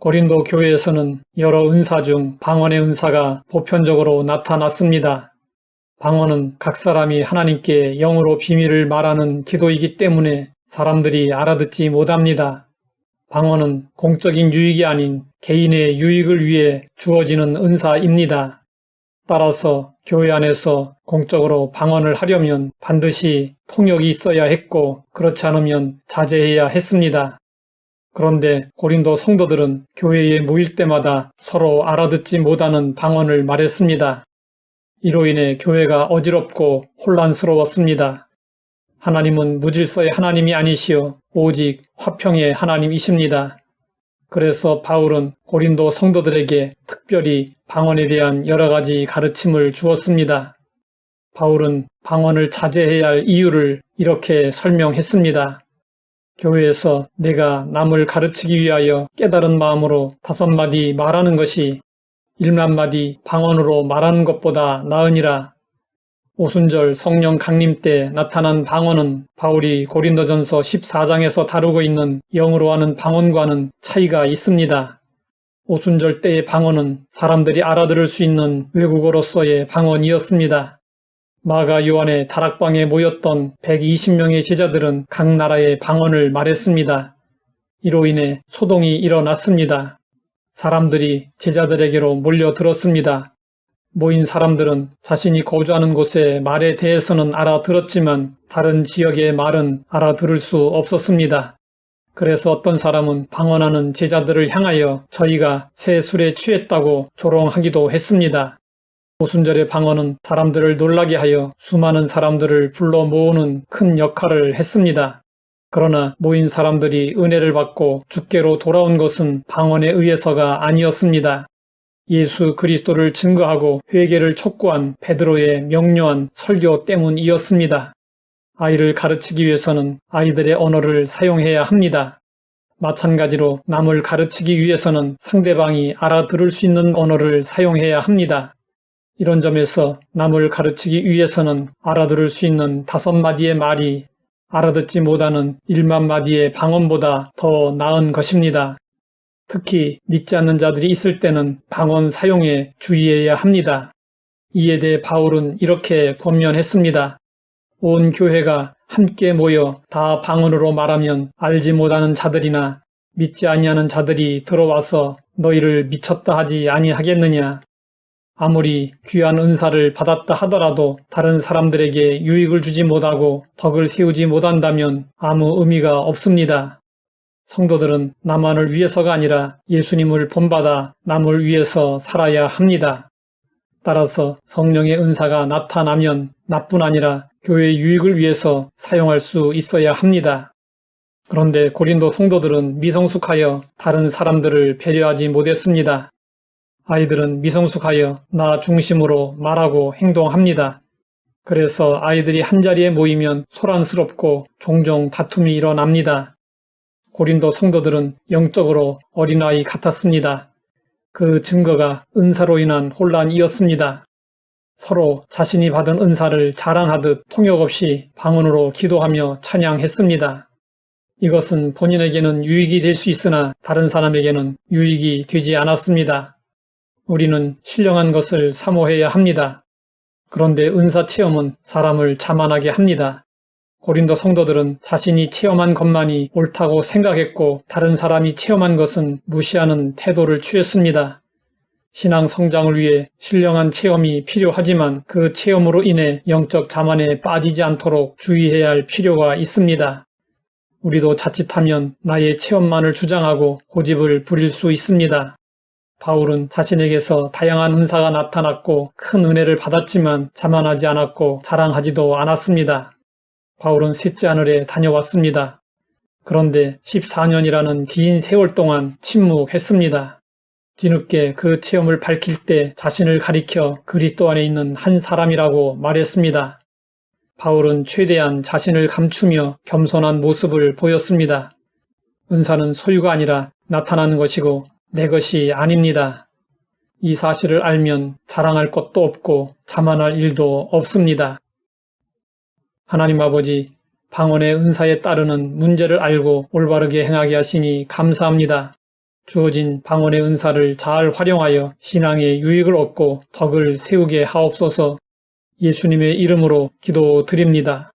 고린도 교회에서는 여러 은사 중 방언의 은사가 보편적으로 나타났습니다. 방언은 각 사람이 하나님께 영으로 비밀을 말하는 기도이기 때문에 사람들이 알아듣지 못합니다. 방언은 공적인 유익이 아닌 개인의 유익을 위해 주어지는 은사입니다. 따라서 교회 안에서 공적으로 방언을 하려면 반드시 통역이 있어야 했고 그렇지 않으면 자제해야 했습니다. 그런데 고린도 성도들은 교회에 모일 때마다 서로 알아듣지 못하는 방언을 말했습니다. 이로 인해 교회가 어지럽고 혼란스러웠습니다. 하나님은 무질서의 하나님이 아니시오 오직 화평의 하나님이십니다. 그래서 바울은 고린도 성도들에게 특별히 방언에 대한 여러 가지 가르침을 주었습니다. 바울은 방언을 자제해야 할 이유를 이렇게 설명했습니다. 교회에서 내가 남을 가르치기 위하여 깨달은 마음으로 5마디 말하는 것이 1만마디 방언으로 말하는 것보다 나으니라. 오순절 성령 강림 때 나타난 방언은 바울이 고린도전서 14장에서 다루고 있는 영으로 하는 방언과는 차이가 있습니다. 오순절 때의 방언은 사람들이 알아들을 수 있는 외국어로서의 방언이었습니다. 마가 요한의 다락방에 모였던 120명의 제자들은 각 나라의 방언을 말했습니다. 이로 인해 소동이 일어났습니다. 사람들이 제자들에게로 몰려들었습니다. 모인 사람들은 자신이 거주하는 곳의 말에 대해서는 알아들었지만 다른 지역의 말은 알아들을 수 없었습니다. 그래서 어떤 사람은 방언하는 제자들을 향하여 저희가 새 술에 취했다고 조롱하기도 했습니다. 오순절의 방언은 사람들을 놀라게 하여 수많은 사람들을 불러 모으는 큰 역할을 했습니다. 그러나 모인 사람들이 은혜를 받고 주께로 돌아온 것은 방언에 의해서가 아니었습니다. 예수 그리스도를 증거하고 회개를 촉구한 베드로의 명료한 설교 때문이었습니다. 아이를 가르치기 위해서는 아이들의 언어를 사용해야 합니다. 마찬가지로 남을 가르치기 위해서는 상대방이 알아들을 수 있는 언어를 사용해야 합니다. 이런 점에서 남을 가르치기 위해서는 알아들을 수 있는 5마디의 말이 알아듣지 못하는 1만마디의 방언보다 더 나은 것입니다. 특히 믿지 않는 자들이 있을 때는 방언 사용에 주의해야 합니다. 이에 대해 바울은 이렇게 권면했습니다. 온 교회가 함께 모여 다 방언으로 말하면 알지 못하는 자들이나 믿지 아니하는 자들이 들어와서 너희를 미쳤다 하지 아니하겠느냐. 아무리 귀한 은사를 받았다 하더라도 다른 사람들에게 유익을 주지 못하고 덕을 세우지 못한다면 아무 의미가 없습니다. 성도들은 나만을 위해서가 아니라 예수님을 본받아 남을 위해서 살아야 합니다. 따라서 성령의 은사가 나타나면 나뿐 아니라 교회의 유익을 위해서 사용할 수 있어야 합니다. 그런데 고린도 성도들은 미성숙하여 다른 사람들을 배려하지 못했습니다. 아이들은 미성숙하여 나 중심으로 말하고 행동합니다. 그래서 아이들이 한자리에 모이면 소란스럽고 종종 다툼이 일어납니다. 고린도 성도들은 영적으로 어린아이 같았습니다. 그 증거가 은사로 인한 혼란이었습니다. 서로 자신이 받은 은사를 자랑하듯 통역 없이 방언으로 기도하며 찬양했습니다. 이것은 본인에게는 유익이 될 수 있으나 다른 사람에게는 유익이 되지 않았습니다. 우리는 신령한 것을 사모해야 합니다. 그런데 은사 체험은 사람을 자만하게 합니다. 고린도 성도들은 자신이 체험한 것만이 옳다고 생각했고 다른 사람이 체험한 것은 무시하는 태도를 취했습니다. 신앙 성장을 위해 신령한 체험이 필요하지만 그 체험으로 인해 영적 자만에 빠지지 않도록 주의해야 할 필요가 있습니다. 우리도 자칫하면 나의 체험만을 주장하고 고집을 부릴 수 있습니다. 바울은 자신에게서 다양한 은사가 나타났고 큰 은혜를 받았지만 자만하지 않았고 자랑하지도 않았습니다. 바울은 셋째 하늘에 다녀왔습니다. 그런데 14년이라는 긴 세월 동안 침묵했습니다. 뒤늦게 그 체험을 밝힐 때 자신을 가리켜 그리스도 안에 있는 한 사람이라고 말했습니다. 바울은 최대한 자신을 감추며 겸손한 모습을 보였습니다. 은사는 소유가 아니라 나타나는 것이고 내 것이 아닙니다. 이 사실을 알면 자랑할 것도 없고 자만할 일도 없습니다. 하나님 아버지, 방언의 은사에 따르는 문제를 알고 올바르게 행하게 하시니 감사합니다. 주어진 방언의 은사를 잘 활용하여 신앙의 유익을 얻고 덕을 세우게 하옵소서. 예수님의 이름으로 기도드립니다.